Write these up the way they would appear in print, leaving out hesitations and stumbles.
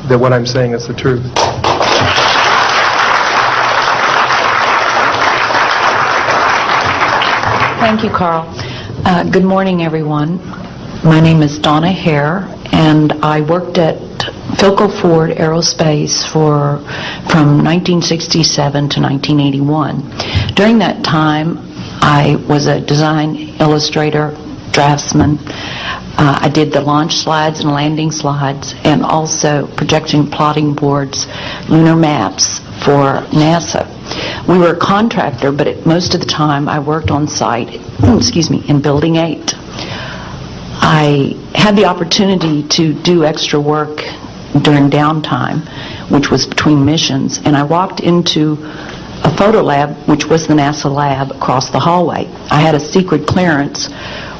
that what I'm saying is the truth. Thank you, Carl. Good morning, everyone. My name is Donna Hare, and I worked at Philco Ford Aerospace from 1967 to 1981. During that time, I was a design illustrator, draftsman. I did the launch slides and landing slides, and also projection plotting boards, lunar maps for NASA. We were a contractor, but most of the time I worked on site, in Building 8. I had the opportunity to do extra work during downtime, which was between missions, and I walked into a photo lab, which was the NASA lab, across the hallway. I had a secret clearance,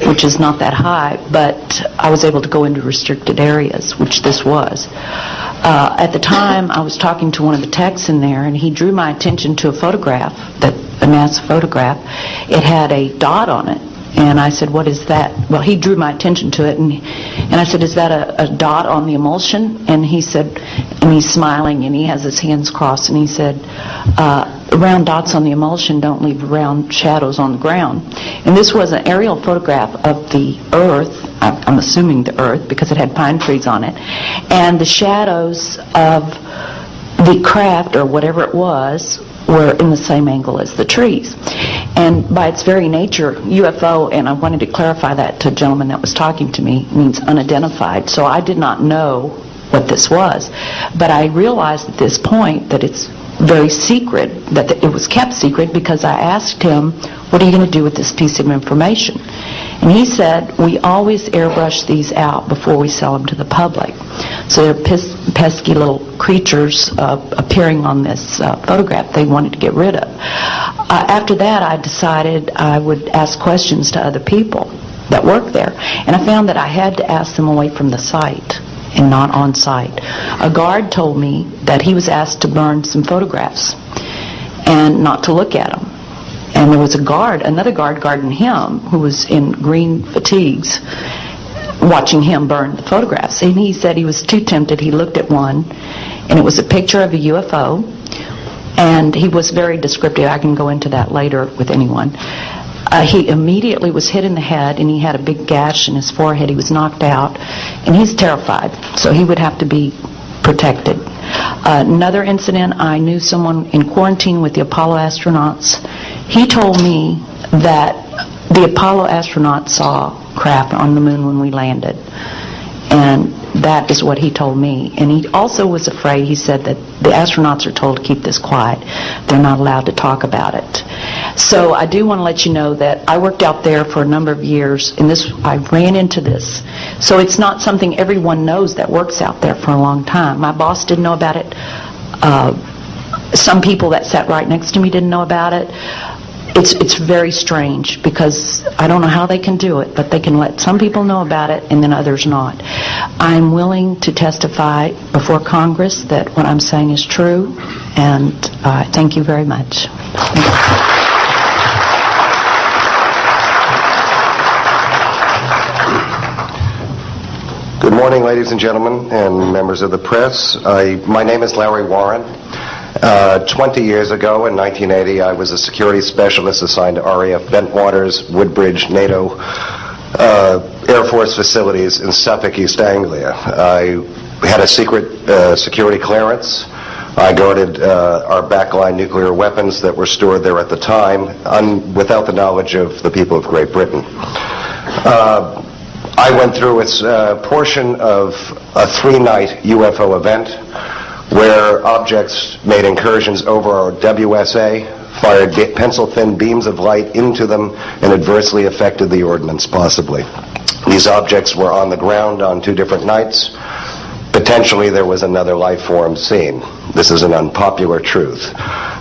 which is not that high, but I was able to go into restricted areas, which this was. At the time, I was talking to one of the techs in there, and he drew my attention to a photograph, a NASA photograph. It had a dot on it, and I said, "What is that?" Well, he drew my attention to it, and I said, "Is that a dot on the emulsion?" And he said, and he's smiling, and he has his hands crossed, and he said, "Round dots on the emulsion don't leave round shadows on the ground." And this was an aerial photograph of the Earth, I'm assuming the Earth, because it had pine trees on it, and the shadows of the craft, or whatever it was, were in the same angle as the trees. And by its very nature, UFO, and I wanted to clarify that to a gentleman that was talking to me, means unidentified. So I did not know what this was. But I realized at this point that it's very secret, that it was kept secret, because I asked him, "What are you going to do with this piece of information?" And he said, "We always airbrush these out before we sell them to the public." So they're pesky little creatures appearing on this photograph they wanted to get rid of. After that, I decided I would ask questions to other people that worked there. And I found that I had to ask them away from the site and not on site. A guard told me that he was asked to burn some photographs and not to look at them. And there was another guard guarding him, who was in green fatigues, watching him burn the photographs. And he said he was too tempted. He looked at one, and it was a picture of a UFO, and he was very descriptive. I can go into that later with anyone. He immediately was hit in the head, and he had a big gash in his forehead. He was knocked out, and he's terrified, so he would have to be protected. Another incident, I knew someone in quarantine with the Apollo astronauts. He told me that the Apollo astronauts saw craft on the moon when we landed, and that is what he told me. And he also was afraid. He said that the astronauts are told to keep this quiet. They're not allowed to talk about it. So I do want to let you know that I worked out there for a number of years, and I ran into this. So it's not something everyone knows that works out there for a long time. My boss didn't know about it. Some people that sat right next to me didn't know about it. It's very strange, because I don't know how they can do it, but they can let some people know about it and then others not. I'm willing to testify before Congress that what I'm saying is true, and thank you very much. Good morning, ladies and gentlemen, and members of the press. My name is Larry Warren. 20 years ago, in 1980, I was a security specialist assigned to RAF Bentwaters, Woodbridge, NATO Air Force facilities in Suffolk, East Anglia. I had a secret security clearance. I guarded our backline nuclear weapons that were stored there at the time, without the knowledge of the people of Great Britain. I went through a portion of a 3-night UFO event where objects made incursions over our WSA, fired pencil-thin beams of light into them, and adversely affected the ordnance, possibly. These objects were on the ground on 2 different nights. Potentially there was another life form seen. This is an unpopular truth.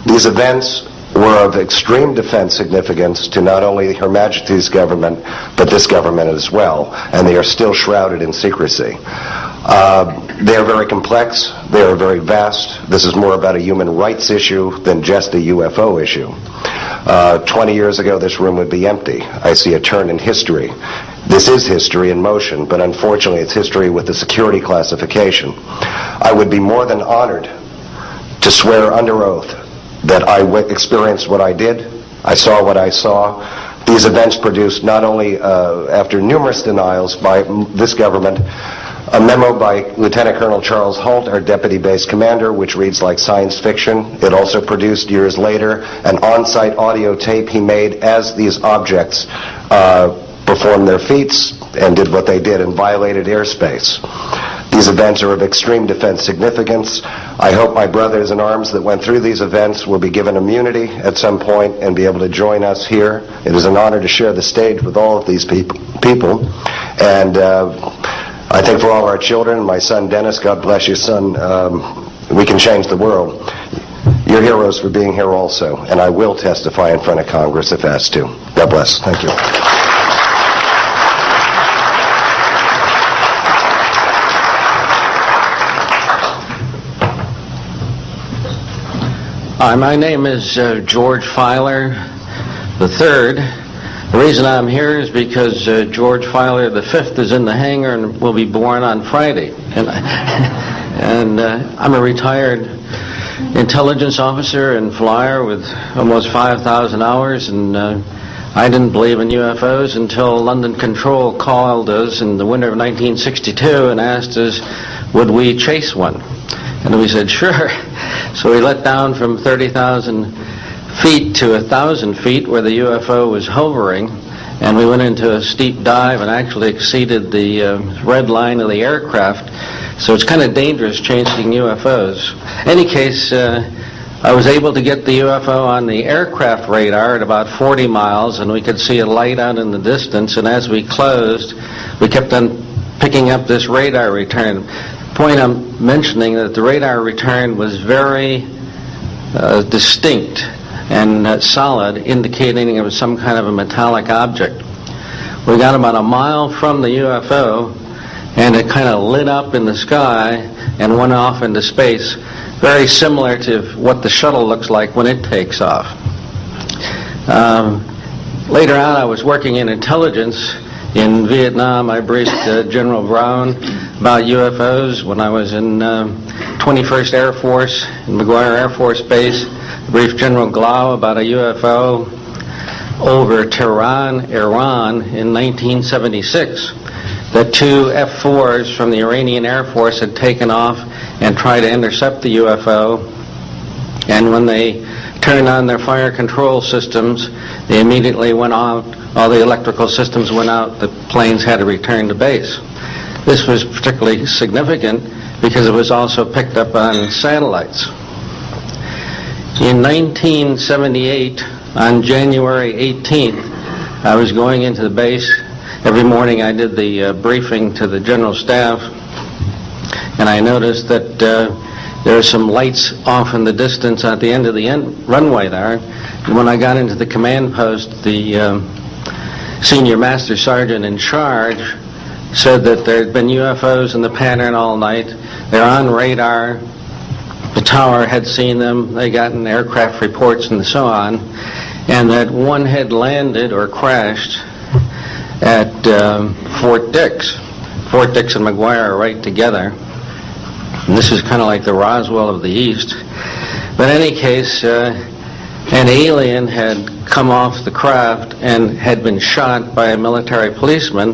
These events were of extreme defense significance to not only Her Majesty's government, but this government as well, and they are still shrouded in secrecy. They are very complex. They are very vast. This is more about a human rights issue than just a UFO issue. 20 years ago, this room would be empty. I see a turn in history. This is history in motion, but unfortunately it's history with the security classification. I would be more than honored to swear under oath that I experienced what I did, I saw what I saw. These events produced not only, after numerous denials by this government, a memo by Lieutenant Colonel Charles Holt, our deputy base commander, which reads like science fiction. It also produced, years later, an on-site audio tape he made as these objects performed their feats and did what they did and violated airspace. These events are of extreme defense significance. I hope my brothers in arms that went through these events will be given immunity at some point and be able to join us here. It is an honor to share the stage with all of these people. And I think for all our children, my son Dennis, God bless you, son, we can change the world. You're heroes for being here also, and I will testify in front of Congress if asked to. God bless. Thank you. Hi, my name is George Filer III. The reason I'm here is because George Filer V is in the hangar and will be born on Friday. And I'm a retired intelligence officer and flyer with almost 5,000 hours, and I didn't believe in UFOs until London Control called us in the winter of 1962 and asked us, would we chase one? And we said, sure. So we let down from 30,000 feet to 1,000 feet where the UFO was hovering, and we went into a steep dive and actually exceeded the red line of the aircraft. So it's kind of dangerous chasing UFOs. In any case, I was able to get the UFO on the aircraft radar at about 40 miles, and we could see a light out in the distance, and as we closed, we kept on picking up this radar return. The point I'm mentioning that the radar return was very distinct and solid, indicating it was some kind of a metallic object. We got about a mile from the UFO, and it kind of lit up in the sky and went off into space, very similar to what the shuttle looks like when it takes off. Later on, I was working in intelligence. In Vietnam, I briefed General Brown about UFOs. When I was in 21st Air Force, in McGuire Air Force Base, I briefed General Glau about a UFO over Tehran, Iran in 1976. That two F-4s from the Iranian Air Force had taken off and tried to intercept the UFO. And when they turned on their fire control systems, they immediately went out. All the electrical systems went out. The planes had to return to base. This was particularly significant because it was also picked up on satellites. In 1978, on January 18th, I was going into the base. Every morning I did the briefing to the general staff, and I noticed that there are some lights off in the distance at the end of the runway there. And when I got into the command post, the senior master sergeant in charge said that there had been UFOs in the pattern all night. They're on radar. The tower had seen them. They gotten aircraft reports and so on. And that one had landed or crashed at Fort Dix. Fort Dix and McGuire are right together. And this is kind of like the Roswell of the East. But in any case, an alien had come off the craft and had been shot by a military policeman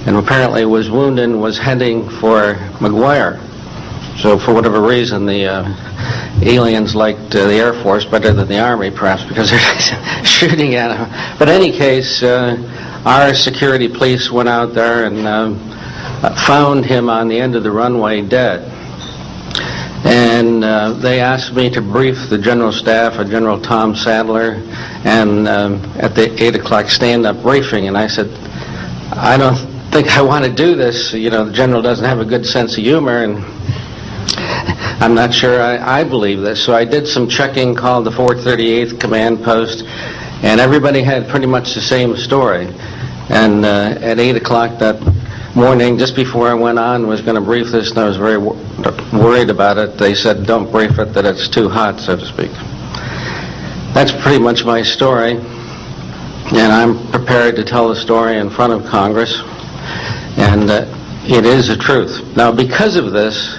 and apparently was wounded and was heading for McGuire. So for whatever reason, the aliens liked the Air Force better than the Army, perhaps because they're shooting at them. But in any case, our security police went out there and found him on the end of the runway dead. And they asked me to brief the general staff, General Tom Sadler, and at the 8 o'clock stand-up briefing. And I said, I don't think I want to do this. You know, the general doesn't have a good sense of humor, and I'm not sure I believe this. So I did some checking, called the 438th command post, and everybody had pretty much the same story. And at 8 o'clock that morning, just before I went on, was going to brief this, and I was very worried about it. They said, don't brief it, that it's too hot, so to speak. That's pretty much my story, and I'm prepared to tell the story in front of Congress. And it is a truth. Now, because of this,